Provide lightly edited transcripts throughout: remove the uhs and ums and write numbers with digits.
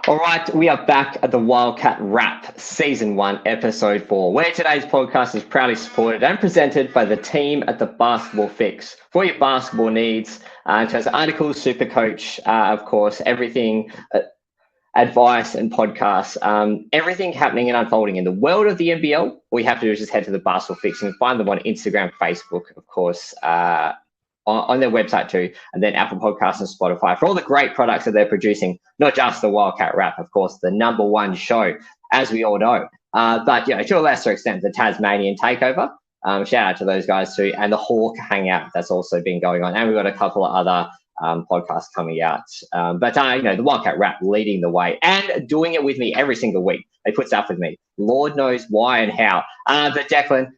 All right, we are back at the Wildcat Wrap, Season 1, Episode 4, where today's podcast is proudly supported and presented by the team at the Basketball Fix. For your basketball needs, in terms of articles, Supercoach, of course, everything, advice and podcasts, everything happening and unfolding in the world of the NBL, all you have to do is just head to the Basketball Fix and find them on Instagram, Facebook, of course, on their website too, and then Apple Podcasts and Spotify for all the great products that they're producing, not just the Wildcat Wrap, of course, the number one show, as we all know, but to a lesser extent, the Tasmanian Takeover. Shout out to those guys too, and the Hawk Hangout that's also been going on, and we've got a couple of other podcasts coming out. But the Wildcat Wrap leading the way and doing it with me every single week. They put stuff with me. Lord knows why and how. But Declan,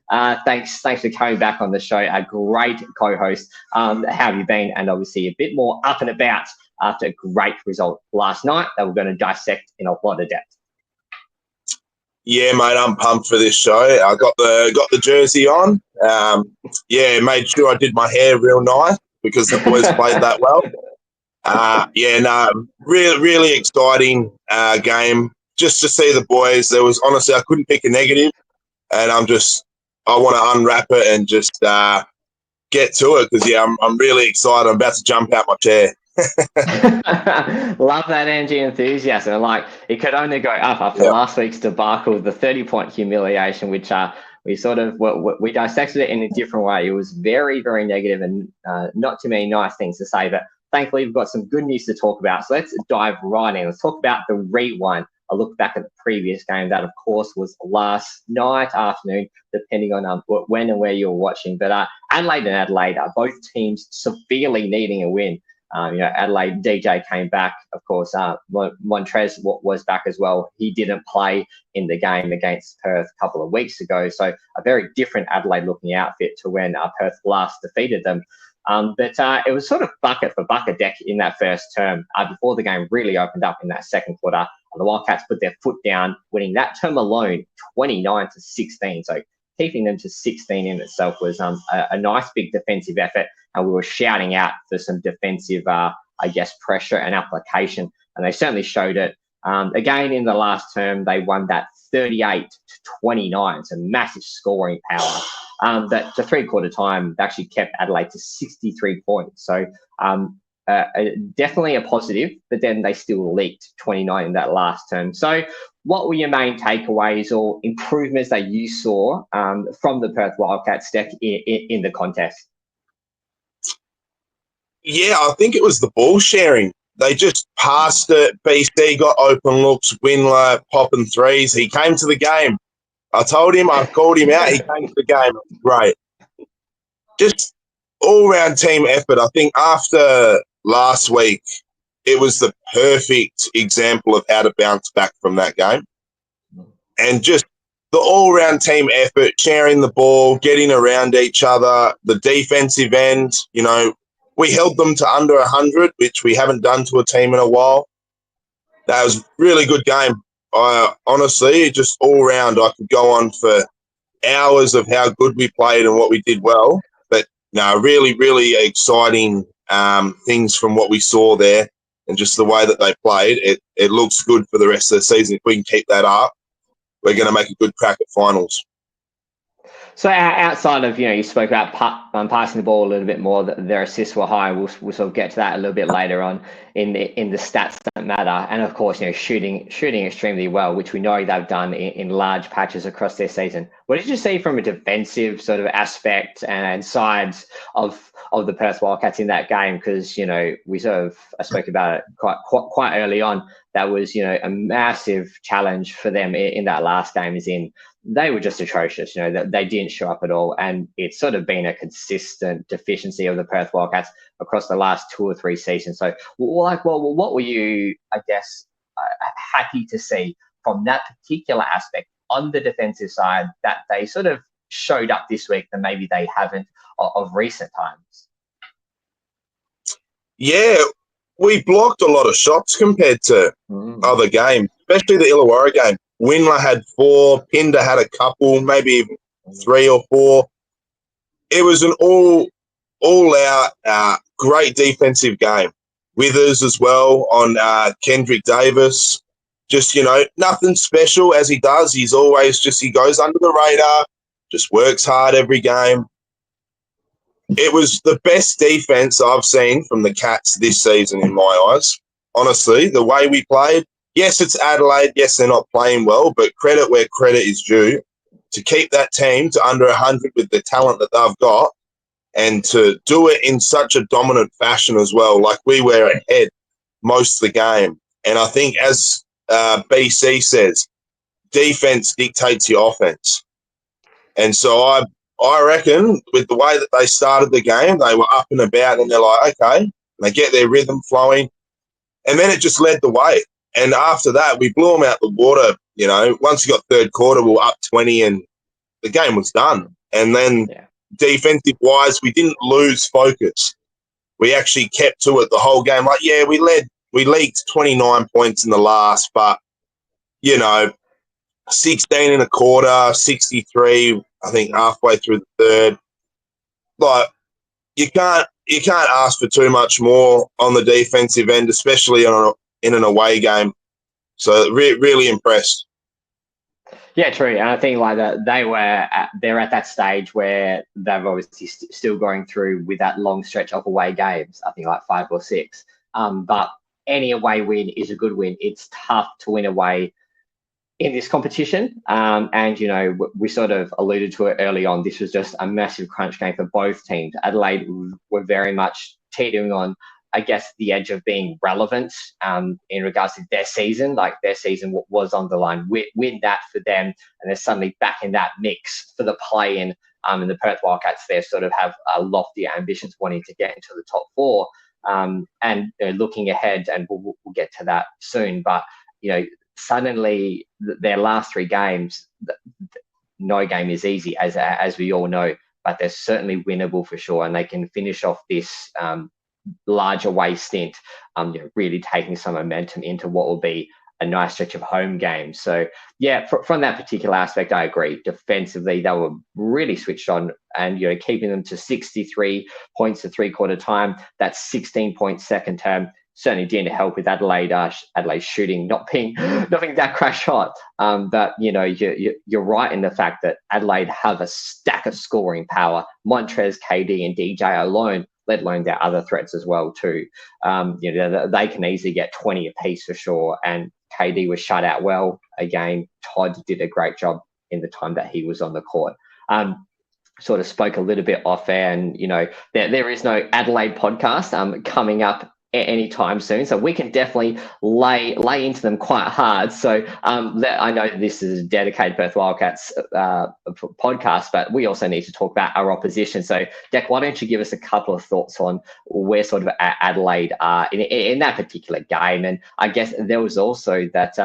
thanks for coming back on the show. A great co-host. How have you been? And obviously a bit more up and about after a great result last night that we're going to dissect in a lot of depth. Yeah, mate, I'm pumped for this show. I got the jersey on. Made sure I did my hair real nice because the boys played that well. Really exciting game. Just to see the boys, I couldn't pick a negative, and I want to unwrap it and just get to it because I'm really excited. I'm about to jump out my chair. Love that energy and enthusiasm. Like, it could only go up after last week's debacle, the 30-point humiliation, which we dissected it in a different way. It was very, very negative and not too many nice things to say, but thankfully we've got some good news to talk about. So let's dive right in. Let's talk about the rewind. I look back at the previous game. That, of course, was last night, afternoon, depending on when and where you're watching. But Adelaide are both teams severely needing a win. Adelaide, DJ came back. Of course, Montrez was back as well. He didn't play in the game against Perth a couple of weeks ago. So a very different Adelaide-looking outfit to when Perth last defeated them. But it was sort of bucket for bucket deck in that first term before the game really opened up in that second quarter. The Wildcats put their foot down, winning that term alone 29-16. So keeping them to 16 in itself was a nice big defensive effort. And we were shouting out for some defensive, pressure and application. And they certainly showed it. Again, in the last term, they won that 38-29. So massive scoring power. That the three-quarter time actually kept Adelaide to 63 points. So definitely a positive, but then they still leaked 29 in that last term. So what were your main takeaways or improvements that you saw from the Perth Wildcats deck in the contest? Yeah, I think it was the ball sharing. They just passed it. BC got open looks. Windler popping threes. He came to the game. I called him out. He came to the game. Great. Just all-round team effort. I think after last week, it was the perfect example of how to bounce back from that game. And just the all-round team effort, sharing the ball, getting around each other, the defensive end, we held them to under 100, which we haven't done to a team in a while. That was a really good game. Honestly, just all round, I could go on for hours of how good we played and what we did well. But no, really, really exciting things from what we saw there and just the way that they played. It looks good for the rest of the season. If we can keep that up, we're going to make a good crack at finals. So outside of, you spoke about passing the ball a little bit more, that their assists were high. We'll sort of get to that a little bit later on in the stats that matter. And of course, shooting extremely well, which we know they've done in large patches across their season. What did you see from a defensive sort of aspect and sides of the Perth Wildcats in that game? Because, we I spoke about it quite early on. That was, a massive challenge for them in that last game, as in they were just atrocious. They didn't show up at all. And it's sort of been a consistent deficiency of the Perth Wildcats across the last 2 or 3 seasons. So, what were you, happy to see from that particular aspect on the defensive side that they sort of showed up this week that maybe they haven't of recent times? Yeah, we blocked a lot of shots compared to other games, especially the Illawarra game. Windler had 4, Pinder had a couple, maybe 3 or 4. It was an all-out great defensive game. Withers as well on Kendrick Davis. Just, nothing special as he does. He's always he goes under the radar, just works hard every game. It was the best defense I've seen from the Cats this season in my eyes. Honestly, the way we played. Yes, it's Adelaide. Yes, they're not playing well, but credit where credit is due. To keep that team to under 100 with the talent that they've got and to do it in such a dominant fashion as well. Like, we were ahead most of the game. And I think, as BC says, defense dictates your offense. And so I reckon with the way that they started the game, they were up and about and they're like, okay, they get their rhythm flowing. And then it just led the way. And after that, we blew them out the water. Once you got third quarter, we were up 20 and the game was done. And then defensive-wise, we didn't lose focus. We actually kept to it the whole game. Like, yeah, we leaked 29 points in the last, but, 16 in a quarter, 63, I think, halfway through the third. Like, you can't ask for too much more on the defensive end, especially in an away game. So really impressed. Yeah, true. And I think like that they're at that stage where they've obviously still going through with that long stretch of away games. I think like 5 or 6. But any away win is a good win. It's tough to win away in this competition. And, we sort of alluded to it early on. This was just a massive crunch game for both teams. Adelaide were very much teetering on, I guess, the edge of being relevant in regards to their season. Like, their season was on the line. Win that for them, and they're suddenly back in that mix for the play-in. And the Perth Wildcats, they sort of have loftier ambitions wanting to get into the top 4. And looking ahead, and we'll get to that soon, but, suddenly their last 3 games, no game is easy, as we all know, but they're certainly winnable for sure, and they can finish off this large away stint, really taking some momentum into what will be a nice stretch of home games. So, yeah, from that particular aspect, I agree. Defensively, they were really switched on, and keeping them to 63 points to three-quarter time. That's 16 points second term. Certainly didn't help with Adelaide shooting not being that crash hot. But you're right in the fact that Adelaide have a stack of scoring power. Montrez, KD, and DJ alone, let alone their other threats as well too. They can easily get 20 apiece for sure. And KD was shut out well again. Todd did a great job in the time that he was on the court. Sort of spoke a little bit off air, and there is no Adelaide podcast coming up anytime soon, so we can definitely lay into them quite hard. So I know this is a dedicated Perth Wildcats podcast, but we also need to talk about our opposition. So, Deck, why don't you give us a couple of thoughts on where sort of Adelaide are in that particular game? And I guess there was also that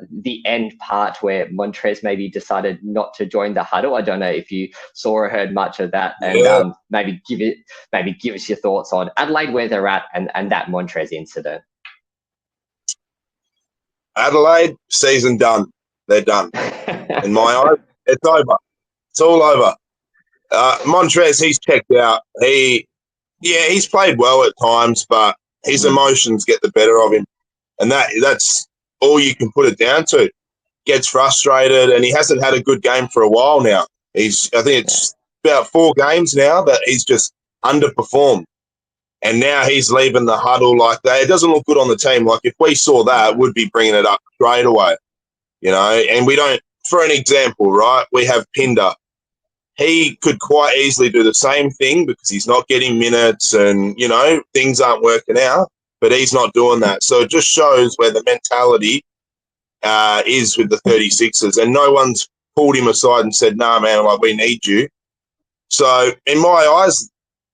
the end part where Montrez maybe decided not to join the huddle. I don't know if you saw or heard much of that, and maybe give us your thoughts on Adelaide, where they're at, and that Montrez incident. Adelaide, season done. They're done. In my eyes, it's over. It's all over. Montrez, he's checked out. He's played well at times, but his emotions get the better of him, and that's all you can put it down to. Gets frustrated, and he hasn't had a good game for a while now. I think it's about 4 games now that he's just underperformed. And now he's leaving the huddle like that. It doesn't look good on the team. Like, if we saw that, we'd be bringing it up straight away. And we don't, for an example, right, we have Pinder. He could quite easily do the same thing because he's not getting minutes and, things aren't working out. But he's not doing that. So it just shows where the mentality is with the 36ers. And no one's pulled him aside and said, nah, man, like, we need you. So in my eyes,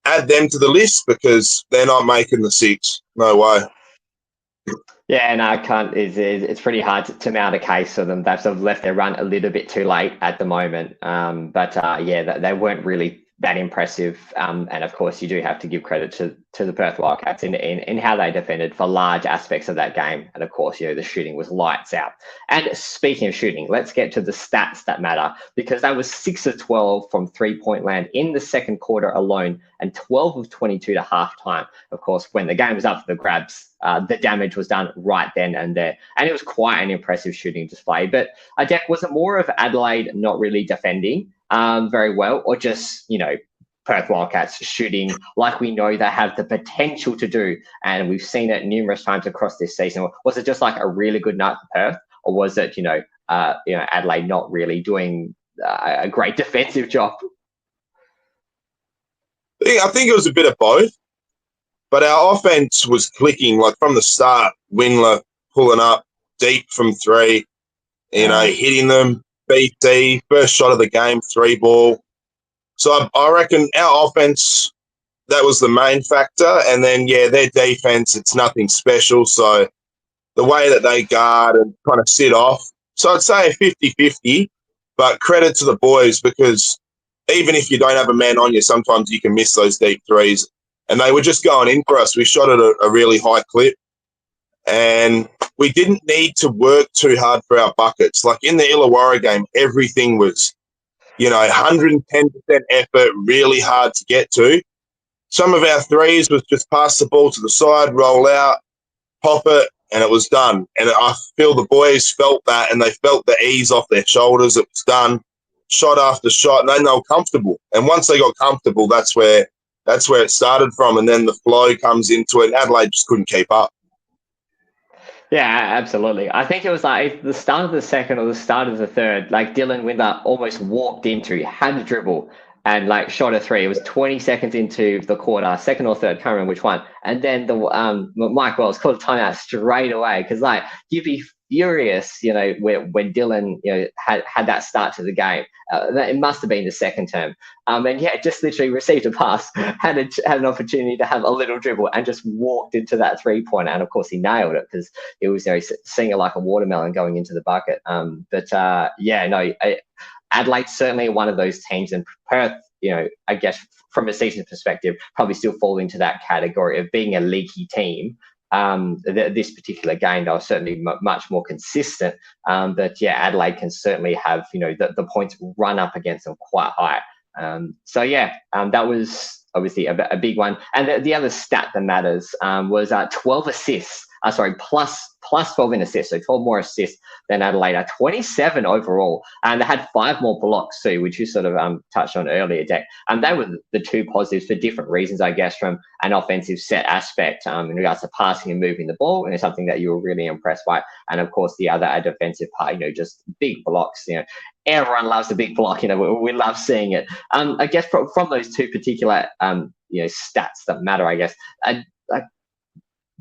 add them to the list because they're not making the 6. No way. Yeah, and I can't. It's pretty hard to mount a case for them. They've sort of left their run a little bit too late at the moment. But they weren't really that impressive. And of course, you do have to give credit to the Perth Wildcats in how they defended for large aspects of that game. And of course, the shooting was lights out. And speaking of shooting, let's get to the stats that matter, because that was 6 of 12 from 3-point land in the second quarter alone, and 12 of 22 to halftime. Of course, when the game was up for the grabs, the damage was done right then and there. And it was quite an impressive shooting display. But Jack, was it more of Adelaide not really defending very well, or just, Perth Wildcats shooting like we know they have the potential to do, and we've seen it numerous times across this season? Or was it just like a really good night for Perth, or was it, Adelaide not really doing a great defensive job? I think it was a bit of both, but our offense was clicking like from the start. Windler pulling up deep from three, hitting them. BT, first shot of the game, 3-ball. So I reckon our offense, that was the main factor. And then, their defense, it's nothing special. So the way that they guard and kind of sit off. So I'd say 50-50, but credit to the boys, because even if you don't have a man on you, sometimes you can miss those deep threes. And they were just going in for us. We shot at a really high clip. And we didn't need to work too hard for our buckets. Like in the Illawarra game, everything was, 110% effort, really hard to get to. Some of our threes was just pass the ball to the side, roll out, pop it, and it was done. And I feel the boys felt that, and they felt the ease off their shoulders. It was done, shot after shot, and they were comfortable. And once they got comfortable, that's where it started from. And then the flow comes into it. Adelaide just couldn't keep up. Yeah, absolutely. I think it was like the start of the second or the start of the third, like Dylan Windler almost walked into, had a dribble and like shot a three. It was 20 seconds into the quarter, second or third, can't remember which one. And then the Mike Wells called a timeout straight away, because like you'd be furious, when Dylan, had that start to the game. It must have been the second term. And just literally received a pass, had an opportunity to have a little dribble, and just walked into that 3-pointer. And of course, he nailed it, because it was seeing it like a watermelon going into the bucket. Adelaide's certainly one of those teams, and Perth, I guess from a season perspective, probably still fall into that category of being a leaky team. This particular game, they were certainly much more consistent. Adelaide can certainly have, the points run up against them quite high. That was obviously a big one. And the other stat that matters was 12 assists. Plus 12 in assists, so 12 more assists than Adelaide, 27 overall. And they had 5 more blocks too, which you sort of touched on earlier, Deck. And they were the two positives for different reasons, I guess, from an offensive set aspect in regards to passing and moving the ball, and it's something that you were really impressed by. And of course, the other a defensive part, just big blocks. Everyone loves the big block. We love seeing it. I guess from those two particular stats that matter, I guess.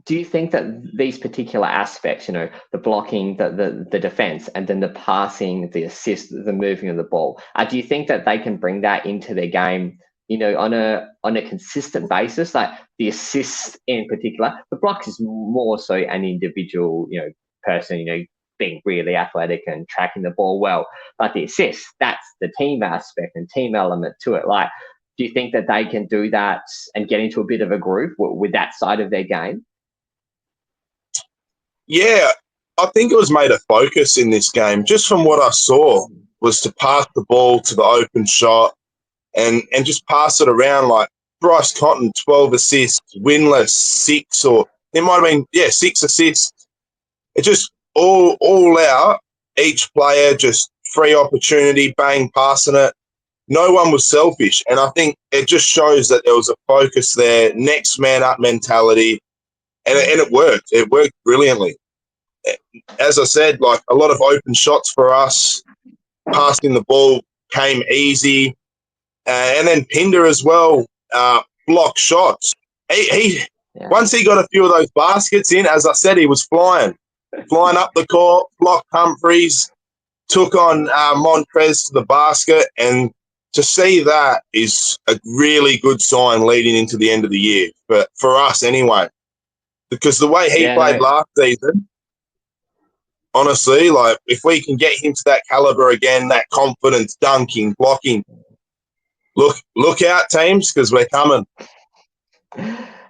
Do you think that these particular aspects, the blocking, the defense, and then the passing, the assist, the moving of the ball, do you think that they can bring that into their game, on a consistent basis? Like the assists in particular, the blocks is more so an individual, person, being really athletic and tracking the ball well. But the assists, that's the team aspect and team element to it. Like, do you think that they can do that and get into a bit of a groove with that side of their game? Yeah, I think it was made a focus in this game, just from what I saw, was to pass the ball to the open shot and just pass it around. Like Bryce Cotton, 12 assists, Windler, 6, or it might have been, 6 assists. It just all out, each player just free opportunity, bang, passing it. No one was selfish. And I think it just shows that there was a focus there, next man up mentality. And it worked. It worked brilliantly. As I said, like a lot of open shots for us, passing the ball came easy. And then Pinder as well, block shots. Once he got a few of those baskets in, as I said, he was flying up the court, blocked Humphreys, took on Montrez to the basket. And to see that is a really good sign leading into the end of the year, but for us anyway. Because the way he played last season, honestly, like if we can get him to that caliber again, that confidence, dunking, blocking, look out, teams, because we're coming.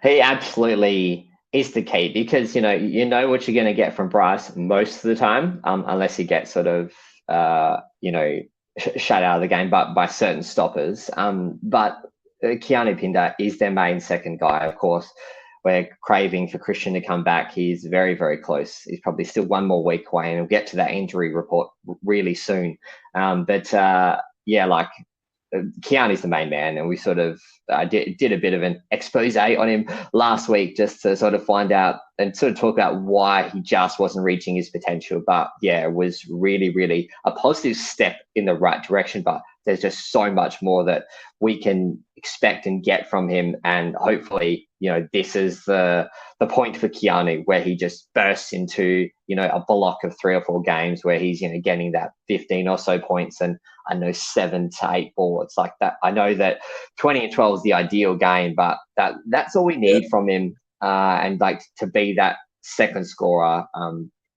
He absolutely is the key because you know what you're going to get from Bryce most of the time, unless he gets sort of shut out of the game, but by certain stoppers. But Keanu Pinder is their main second guy, of course. We're craving for Christian to come back. He's very, very close. He's probably still one more week away, and we'll get to that injury report really soon. Keanu's the main man, and we sort of did a bit of an expose on him last week just to sort of find out and sort of talk about why he just wasn't reaching his potential. But yeah, it was really, really a positive step in the right direction. But there's just so much more that we can expect and get from him. And hopefully, this is the point for Keanu where he just bursts into, a block of 3 or 4 games where he's, getting that 15 or so points and 7 to 8 boards like that. I know that 20 and 12 is the ideal game, but that's all we need from him, and like to be that second scorer.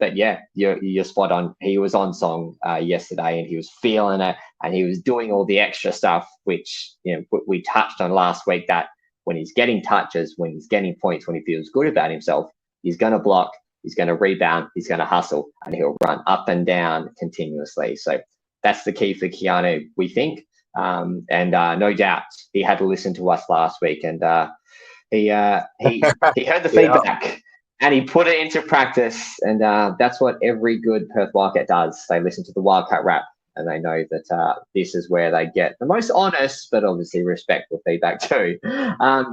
But yeah, you're spot on. He was on song yesterday, and he was feeling it, and he was doing all the extra stuff, which we touched on last week. That when he's getting touches, when he's getting points, when he feels good about himself, he's going to block, he's going to rebound, he's going to hustle, and he'll run up and down continuously. So that's the key for Keanu, we think. And no doubt he had to listen to us last week, and he heard the feedback. And he put it into practice, and that's what every good Perth Wildcat does. They listen to the Wildcat rap, and they know that this is where they get the most honest, but obviously respectful feedback too.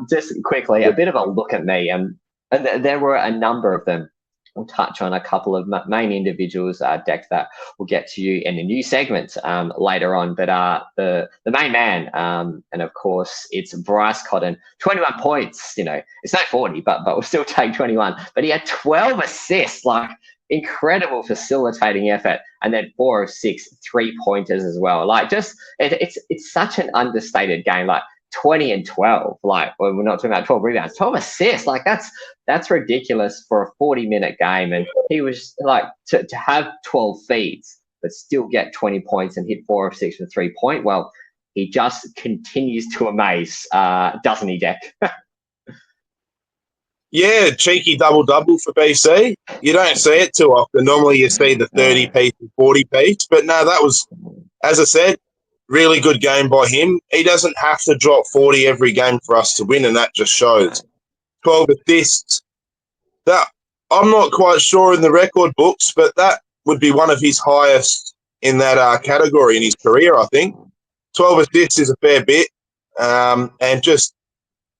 Just quickly, a bit of a look at me, and there were a number of them. We'll touch on a couple of main individuals, Deck, that we'll get to you in a new segment later on. But the main man, and of course, it's Bryce Cotton, 21 points. It's not 40, but we'll still take 21. But he had 12 assists, like incredible facilitating effort, and then 4 of 6 3-pointers as well. Like it's such an understated game. Like 20 and 12, like we're not talking about 12 rebounds, 12 assists, like that's ridiculous for a 40-minute game. And he was like to have 12 feeds but still get 20 points and hit 4 of 6 from 3-point. Well, he just continues to amaze, doesn't he, Deck? Yeah, cheeky double-double for BC. You don't see it too often. Normally you see the 30-piece and 40-piece. But no, that was, as I said, really good game by him. He doesn't have to drop 40 every game for us to win, and that just shows. 12 assists. That I'm not quite sure in the record books, but that would be one of his highest in that category in his career, I think. 12 assists is a fair bit, and just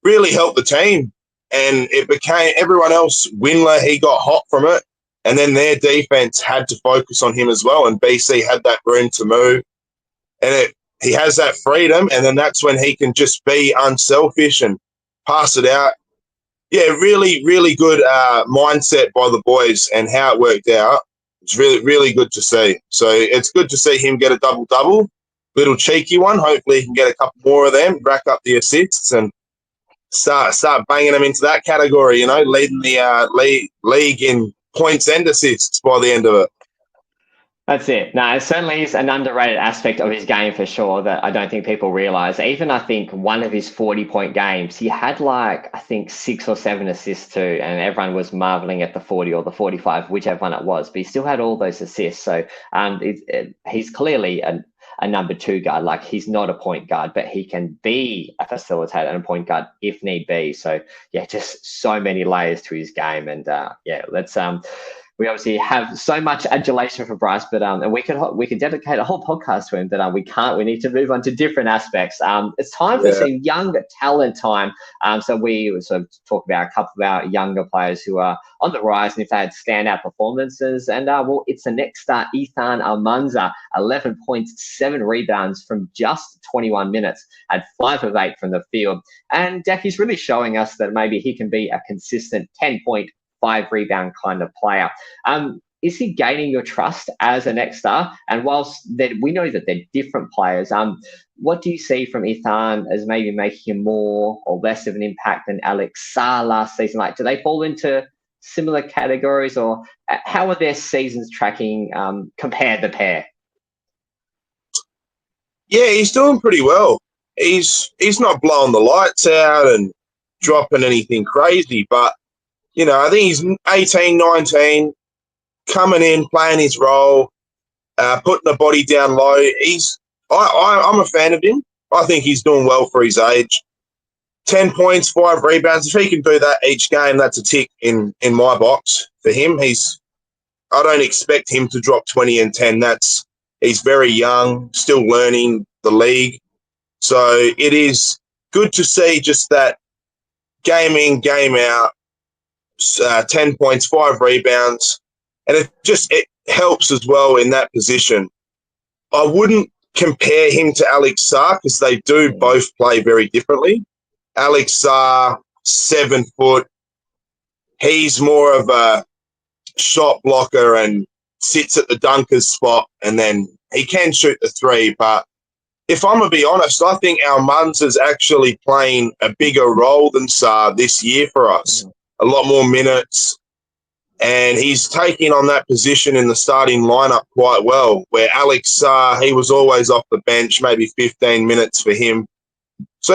really helped the team. And it became everyone else, Winler, he got hot from it, and then their defense had to focus on him as well, and BC had that room to move. And he has that freedom, and then that's when he can just be unselfish and pass it out. Yeah, really, really good mindset by the boys and how it worked out. It's really, really good to see. So it's good to see him get a double-double, little cheeky one. Hopefully he can get a couple more of them, rack up the assists, and start banging them into that category, leading the league in points and assists by the end of it. That's it. No, it certainly is an underrated aspect of his game for sure that I don't think people realise. Even I think one of his 40-point games, he had 6 or 7 assists too, and everyone was marvelling at the 40 or the 45, whichever one it was. But he still had all those assists. So he's clearly a number 2 guard. Like, he's not a point guard, but he can be a facilitator and a point guard if need be. So yeah, just so many layers to his game. And let's we obviously have so much adulation for Bryce, but and we could dedicate a whole podcast to him, but we can't. We need to move on to different aspects. It's time for some young talent time. So we sort of talk about a couple of our younger players who are on the rise and if they had standout performances. And it's the next star, Ethan Almanza, 11 points, 7 rebounds from just 21 minutes, had 5 of 8 from the field. And Decky's really showing us that maybe he can be a consistent 10-point, 5-rebound kind of player. Is he gaining your trust as a next star? And whilst we know that they're different players, what do you see from Ethan as maybe making him more or less of an impact than Alex Sarr last season? Like, do they fall into similar categories, or how are their seasons tracking compared the pair? Yeah, he's doing pretty well. he's not blowing the lights out and dropping anything crazy, but I think he's 18, 19, coming in, playing his role, putting the body down low. I'm a fan of him. I think he's doing well for his age. 10 points, 5 rebounds. If he can do that each game, that's a tick in my box for him. I don't expect him to drop 20 and 10. He's very young, still learning the league. So it is good to see just that game in, game out, 10 points, 5 rebounds. And it helps as well in that position. I wouldn't compare him to Alex Sarr because they do both play very differently. Alex Sarr, 7 foot. He's more of a shot blocker and sits at the dunker's spot, and then he can shoot the 3. But if I'm going to be honest, I think our Munz is actually playing a bigger role than Sarr this year for us. A lot more minutes. And he's taking on that position in the starting lineup quite well, where Alex Sarr, he was always off the bench, maybe 15 minutes for him. So,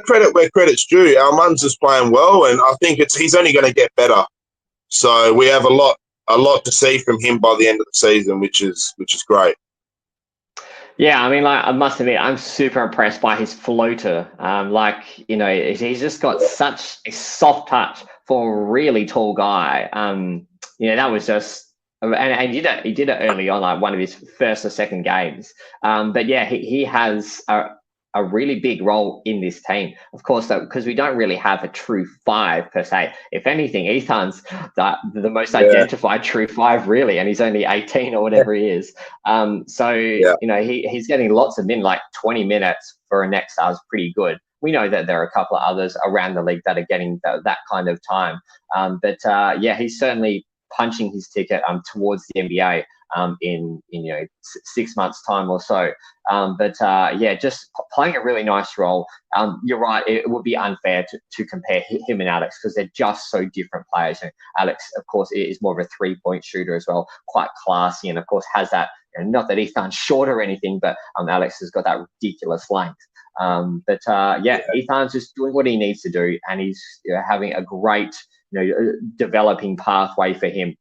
credit where credit's due. Our Munz is playing well, and I think he's only going to get better. So we have a lot to see from him by the end of the season, which is great. Yeah, I mean, I must admit, I'm super impressed by his floater. He's just got such a soft touch for a really tall guy. That was just, and he did it early on, like one of his first or second games. But yeah, he has a really big role in this team. Of course, because we don't really have a true 5 per se. If anything, Ethan's the most identified true 5 really, and he's only 18 or whatever he is. He's getting lots of like 20 minutes for a next star is pretty good. We know that there are a couple of others around the league that are getting that kind of time. He's certainly punching his ticket towards the NBA in 6 months' time or so. Just playing a really nice role. You're right, it would be unfair to compare him and Alex because they're just so different players. Alex, of course, is more of a 3-point shooter as well, quite classy, and of course has that. Not that Ethan's short or anything, but Alex has got that ridiculous length. Ethan's just doing what he needs to do, and he's having a great developing pathway for him.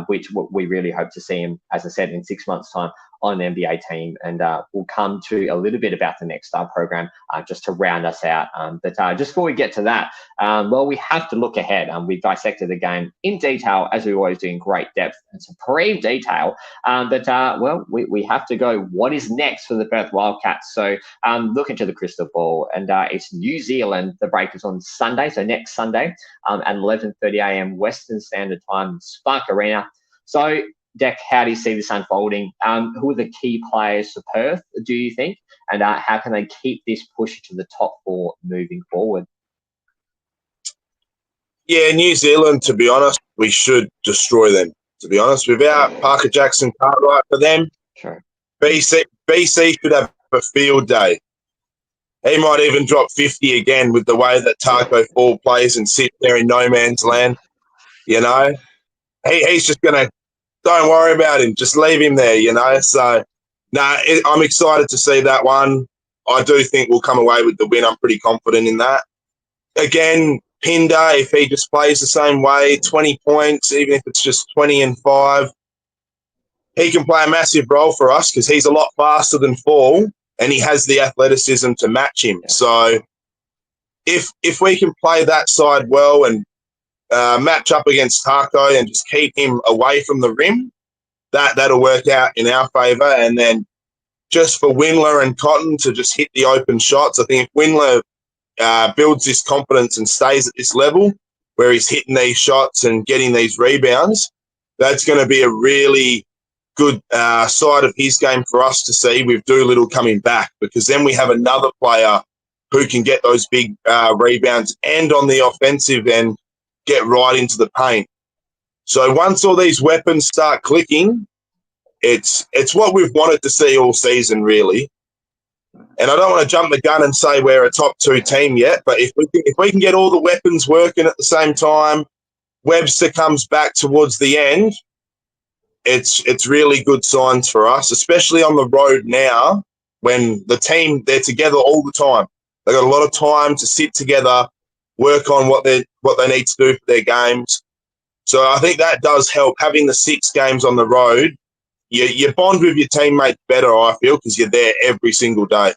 Which we really hope to see him, as I said, in 6 months' time on an NBA team. And we'll come to a little bit about the Next Star program just to round us out. Just before we get to that, we have to look ahead. We've dissected the game in detail, as we always do, in great depth and supreme detail. We have to go, what is next for the Perth Wildcats? So look into the crystal ball, and it's New Zealand. The break is on Sunday, so next Sunday at 11:30 a.m. Western Standard Time, Spark Arena. So, Deck, how do you see this unfolding? Who are the key players for Perth, do you think? And how can they keep this push to the top 4 moving forward? Yeah, New Zealand, to be honest, we should destroy them. To be honest, without Parker Jackson Cartwright for them, sure. BC should have a field day. He might even drop 50 again with the way that Taco Fall plays and sit there in no man's land. He's just going to, don't worry about him. Just leave him there, So, I'm excited to see that one. I do think we'll come away with the win. I'm pretty confident in that. Again, Pinder, if he just plays the same way, 20 points, even if it's just 20 and 5, he can play a massive role for us because he's a lot faster than Fall and he has the athleticism to match him. So if we can play that side well and match up against Taco and just keep him away from the rim, that'll work out in our favour. And then just for Windler and Cotton to just hit the open shots, I think if Windler builds this confidence and stays at this level where he's hitting these shots and getting these rebounds, that's going to be a really good side of his game for us to see with Doolittle coming back, because then we have another player who can get those big rebounds and on the offensive end get right into the paint. So once all these weapons start clicking, it's what we've wanted to see all season, really. And I don't want to jump the gun and say we're a top 2 team yet, but if we can get all the weapons working at the same time, Webster comes back towards the end, it's really good signs for us, especially on the road now when the team, they're together all the time. They got a lot of time to sit together, work on what they need to do for their games. So I think that does help. Having the 6 games on the road, you bond with your teammates better, I feel, because you're there every single day.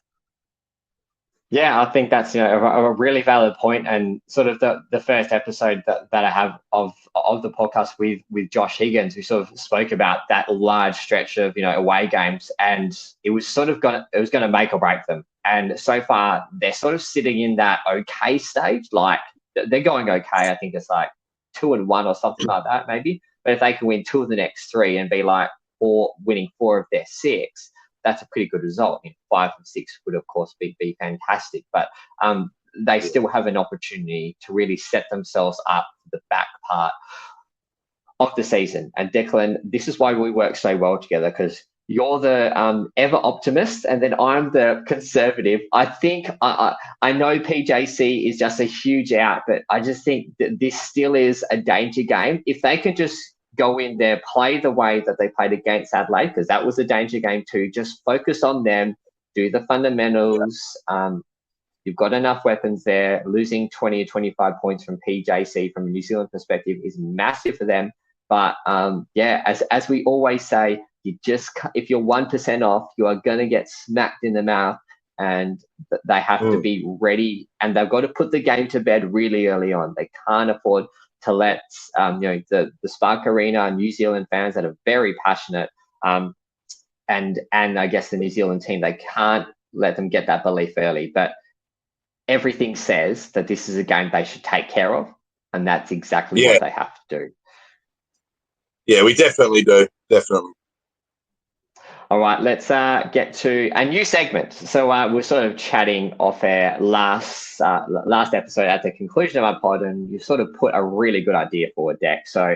Yeah, I think that's a really valid point, and sort of the first episode that I have of the podcast with Josh Higgins, we sort of spoke about that large stretch of away games, and it was gonna make or break them. And so far, they're sort of sitting in that okay stage. Like they're going okay. I think it's like 2-1 or something like that, maybe. But if they can win 2 of the next 3 and be like winning 4 of their 6. That's a pretty good result. 5 and 6 would, of course, be fantastic, but they still have an opportunity to really set themselves up for the back part of the season. And Declan, this is why we work so well together, because you're the ever optimist, and then I'm the conservative. I think I know PJC is just a huge out, but I just think that this still is a danger game. If they can just go in there, play the way that they played against Adelaide, because that was a danger game too. Just focus on them, do the fundamentals. You've got enough weapons there. Losing 20 or 25 points from PJC from a New Zealand perspective is massive for them. But as we always say, if you're 1% off, you are going to get smacked in the mouth, and they have to be ready, and they've got to put the game to bed really early on. They can't afford to let the Spark Arena New Zealand fans that are very passionate, and I guess the New Zealand team, they can't let them get that belief early. But everything says that this is a game they should take care of, and that's exactly what they have to do. Yeah, we definitely do. Definitely. All right, let's get to a new segment. So we're sort of chatting off air last episode at the conclusion of our pod, and you sort of put a really good idea forward, Deck. So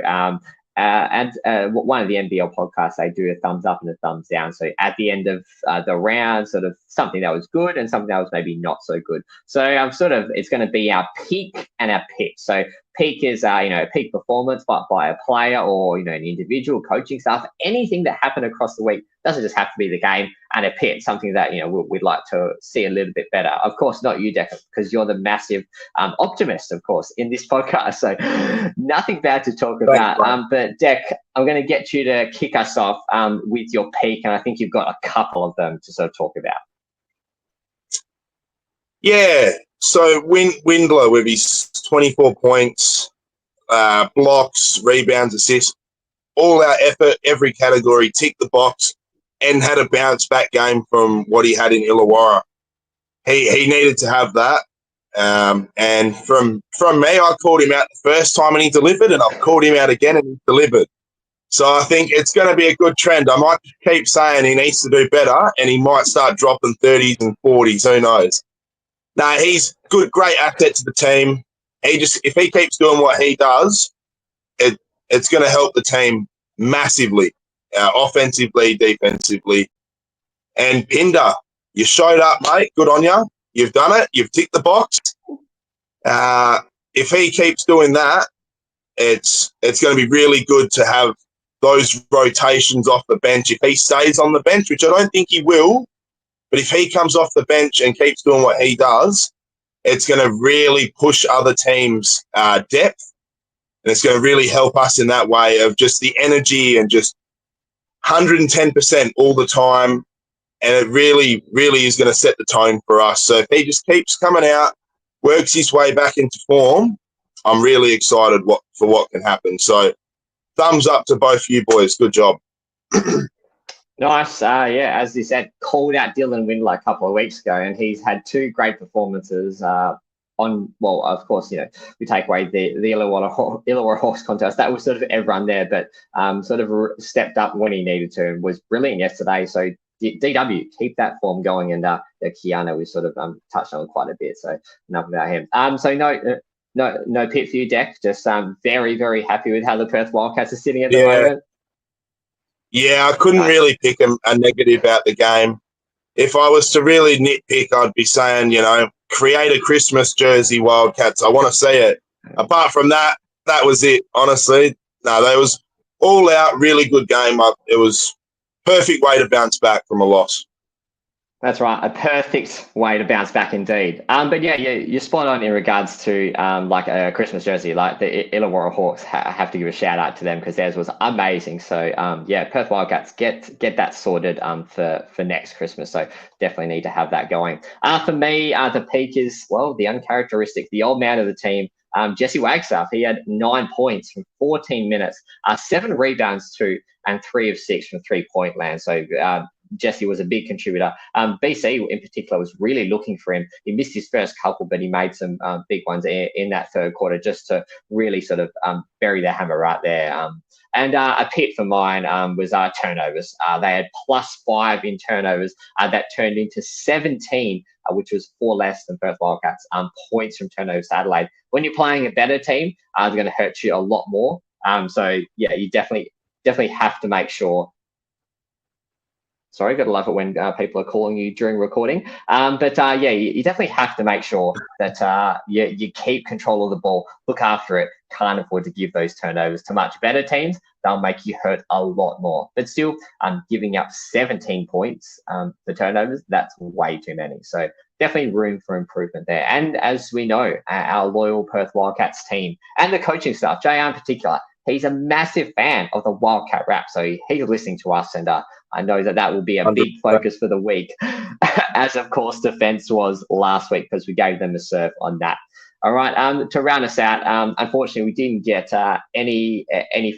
one of the NBL podcasts, they do a thumbs up and a thumbs down. So at the end of the round, sort of something that was good and something that was maybe not so good. So it's going to be our peak and our pitch. So peak is peak performance by a player or an individual, coaching staff, anything that happened across the week. Doesn't just have to be the game. And a pitch, something that we'd like to see a little bit better. Of course, not you, Declan, because you're the massive optimist, of course, in this podcast. So nothing bad to talk about. But Deck, I'm going to get you to kick us off with your peak, and I think you've got a couple of them to sort of talk about. Yeah. So Windler with his 24 points, blocks, rebounds, assists, all out effort, every category, ticked the box, and had a bounce back game from what he had in Illawarra. He needed to have that. And from me, I called him out the first time and he delivered, and I've called him out again and he delivered. So I think it's going to be a good trend. I might keep saying he needs to do better, and he might start dropping 30s and 40s. Who knows? No, he's good, great asset to the team. If he keeps doing what he does, it's going to help the team massively, offensively, defensively. And Pinder, you showed up, mate. Good on you. You've done it. You've ticked the box. If he keeps doing that, it's going to be really good to have those rotations off the bench. If he stays on the bench, which I don't think he will, but if he comes off the bench and keeps doing what he does, it's going to really push other teams' depth. And it's going to really help us in that way of just the energy and just 110% all the time. And it really, really is going to set the tone for us. So if he just keeps coming out, works his way back into form, I'm really excited for what can happen. So thumbs up to both you boys. Good job. Nice. As you said, called out Dylan Windler a couple of weeks ago, and he's had 2 great performances of course, we take away the Illawarra Hawks contest. That was sort of everyone there, but sort of stepped up when he needed to and was brilliant yesterday. So DW, keep that form going. And Keanu, we sort of touched on quite a bit, so enough about him. So no pit for you, Deck. Just very, very happy with how the Perth Wildcats are sitting at the moment. Yeah, I couldn't really pick a negative about the game. If I was to really nitpick, I'd be saying, create a Christmas jersey, Wildcats. I want to see it. Apart from that, that was it, honestly. No, that was all out, really good game. It was perfect way to bounce back from a loss. That's right. A perfect way to bounce back indeed. But yeah, you're spot on in regards to like a Christmas jersey. Like the Illawarra Hawks have to give a shout out to them because theirs was amazing. So yeah, Perth Wildcats get that sorted for next Christmas. So definitely need to have that going. For me, the peak is, well, the uncharacteristic, the old man of the team, Jesse Wagstaff. He had 9 points from 14 minutes, 7 rebounds too, and 3 of 6 from 3-point land. So Jesse was a big contributor. BC in particular was really looking for him. He missed his first couple, but he made some big ones in that third quarter just to really sort of bury the hammer right there. And a pit for mine was turnovers. They had +5 in turnovers that turned into 17, which was 4 less than Perth Wildcats. Points from turnovers to Adelaide. When you're playing a better team, they're going to hurt you a lot more. So yeah, you definitely have to make sure. Sorry, got to love it when people are calling you during recording. But yeah, you definitely have to make sure that you keep control of the ball, look after it, can't afford to give those turnovers to much better teams. They'll make you hurt a lot more. But still, giving up 17 points for turnovers, that's way too many. So definitely room for improvement there. And as we know, our loyal Perth Wildcats team and the coaching staff, JR in particular, he's a massive fan of the Wildcat rap. So he's listening to us, and I know that will be a big focus for the week, as of course defense was last week because we gave them a serve on that. All right, to round us out, unfortunately we didn't get any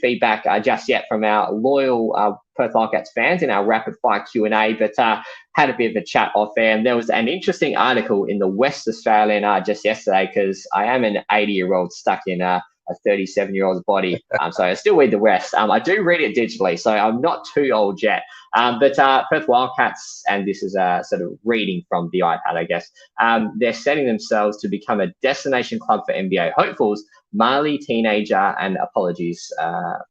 feedback just yet from our loyal Perth Wildcats fans in our rapid fire Q&A, but had a bit of a chat off air. And there was an interesting article in the West Australian just yesterday because I am an 80-year-old stuck in a 37-year-old's body. So I still read the West. I do read it digitally, so I'm not too old yet. But Perth Wildcats, and this is sort of reading from the iPad, I guess, they're setting themselves to become a destination club for NBA hopefuls. Mali teenager, and apologies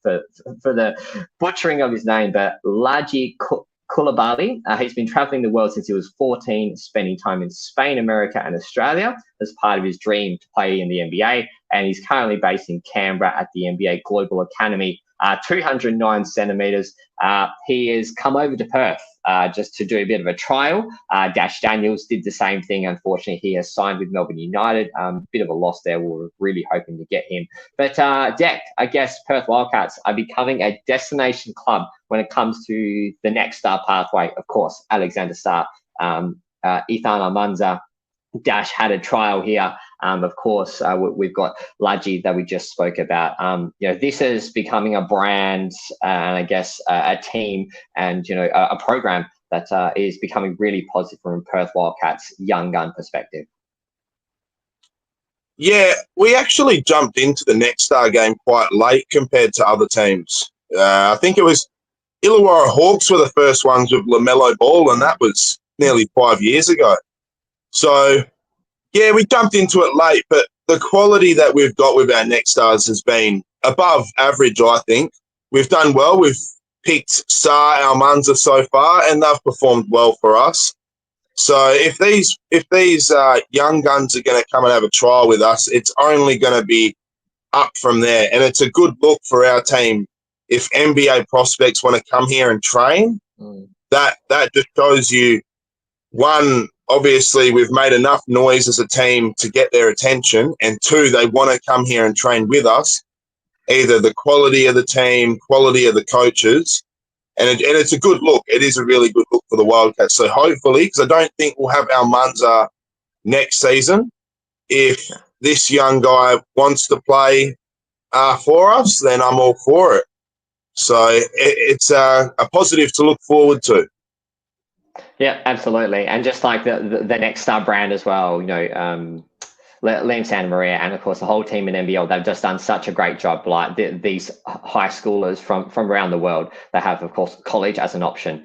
for the butchering of his name, but Laji Koulibaly. He's been traveling the world since he was 14, spending time in Spain, America, and Australia as part of his dream to play in the NBA. And he's currently based in Canberra at the NBA Global Academy. 209 centimetres. He has come over to Perth just to do a bit of a trial. Dash Daniels did the same thing. Unfortunately, he has signed with Melbourne United. Bit of a loss there. We were really hoping to get him. But Deck, I guess Perth Wildcats are becoming a destination club when it comes to the next star pathway. Of course, Alexander Starr, Ethan Almanza, Dash had a trial here. Of course, we've got Laji that we just spoke about. This is becoming a brand and I guess a team and, a program that is becoming really positive from Perth Wildcats' young gun perspective. Yeah, we actually jumped into the Next Star game quite late compared to other teams. I think it was Illawarra Hawks were the first ones with LaMelo Ball, and that was nearly 5 years ago. So, yeah, we jumped into it late, but the quality that we've got with our Next Stars has been above average, I think. We've done well. We've picked Sar Almanza so far, and they've performed well for us. So if these young guns are going to come and have a trial with us, it's only going to be up from there. And it's a good look for our team. If NBA prospects want to come here and train, that just shows you, one, obviously we've made enough noise as a team to get their attention, and two, they want to come here and train with us, either the quality of the team, quality of the coaches, and it's a good look. It is a really good look for the Wildcats. So hopefully, because I don't think we'll have Almanza next season, if this young guy wants to play for us, then I'm all for it. So it's a positive to look forward to. Yeah, absolutely. And just like the Next Star brand as well, Liam Santa Maria and, of course, the whole team in NBL, they've just done such a great job. Like these high schoolers from around the world, they have, of course, college as an option,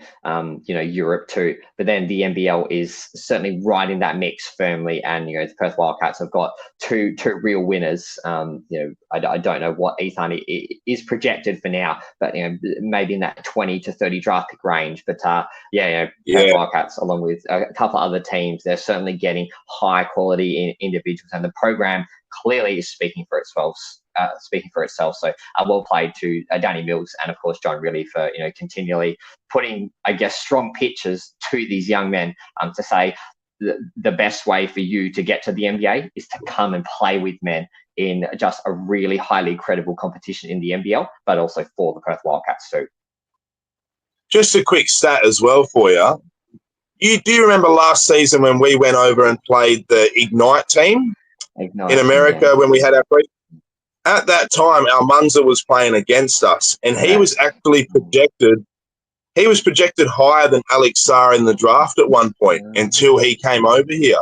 Europe too. But then the NBL is certainly right in that mix firmly. And, the Perth Wildcats have got two real winners. I don't know what Ethan is projected for now, but, maybe in that 20 to 30 draft pick range. But, Perth Wildcats, along with a couple of other teams, they're certainly getting high quality individuals credentials, and the program clearly is speaking for itself. So well played to Danny Mills and of course John Riley for continually putting, I guess, strong pitches to these young men to say the best way for you to get to the NBA is to come and play with men in just a really highly credible competition in the NBL, but also for the Perth Wildcats too. Just a quick stat as well for you. Do you remember last season when we went over and played the Ignite team in America when we had our pre? At that time, our Munzer was playing against us, and he was actually projected. He was projected higher than Alex Sarr in the draft at one point until he came over here.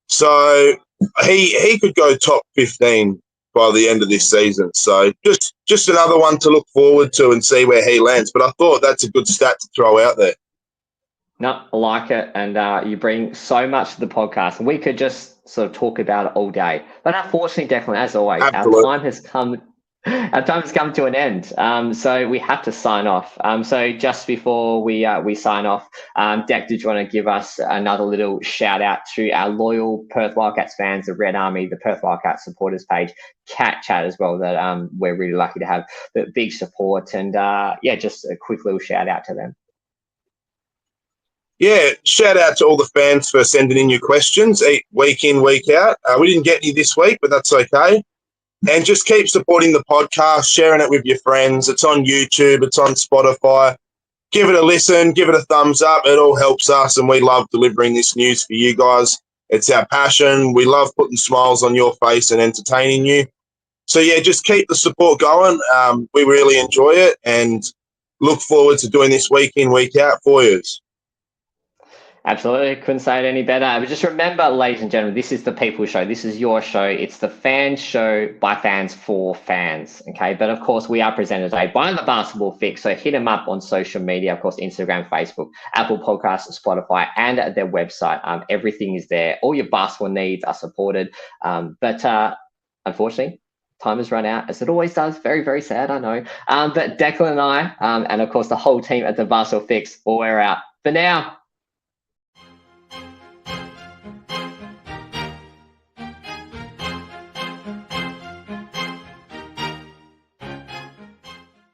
So he could go top 15 by the end of this season. So just another one to look forward to and see where he lands. But I thought that's a good stat to throw out there. No, I like it. And you bring so much to the podcast. And we could just sort of talk about it all day. But unfortunately, Declan, as always, Absolutely. our time has come. Our time has come to an end, so we have to sign off. So just before we sign off, Deck, did you want to give us another little shout out to our loyal Perth Wildcats fans, the Red Army, the Perth Wildcats supporters page, Cat Chat as well, that we're really lucky to have the big support, and just a quick little shout out to them. Yeah, shout out to all the fans for sending in your questions week in, week out. We didn't get any this week, but that's okay. And just keep supporting the podcast, sharing it with your friends. It's on YouTube. It's on Spotify. Give it a listen. Give it a thumbs up. It all helps us, and we love delivering this news for you guys. It's our passion. We love putting smiles on your face and entertaining you. So, yeah, just keep the support going. We really enjoy it and look forward to doing this week in, week out for you. Absolutely. Couldn't say it any better. But just remember, ladies and gentlemen, this is the People Show. This is your show. It's the fan show by fans for fans. Okay. But of course, we are presented today by the Basketball Fix. So hit them up on social media, of course, Instagram, Facebook, Apple Podcasts, Spotify, and their website. Everything is there. All your basketball needs are supported. But unfortunately, time has run out, as it always does. Very, very sad, I know. But Declan and I, and of course, the whole team at the Basketball Fix, we're out for now.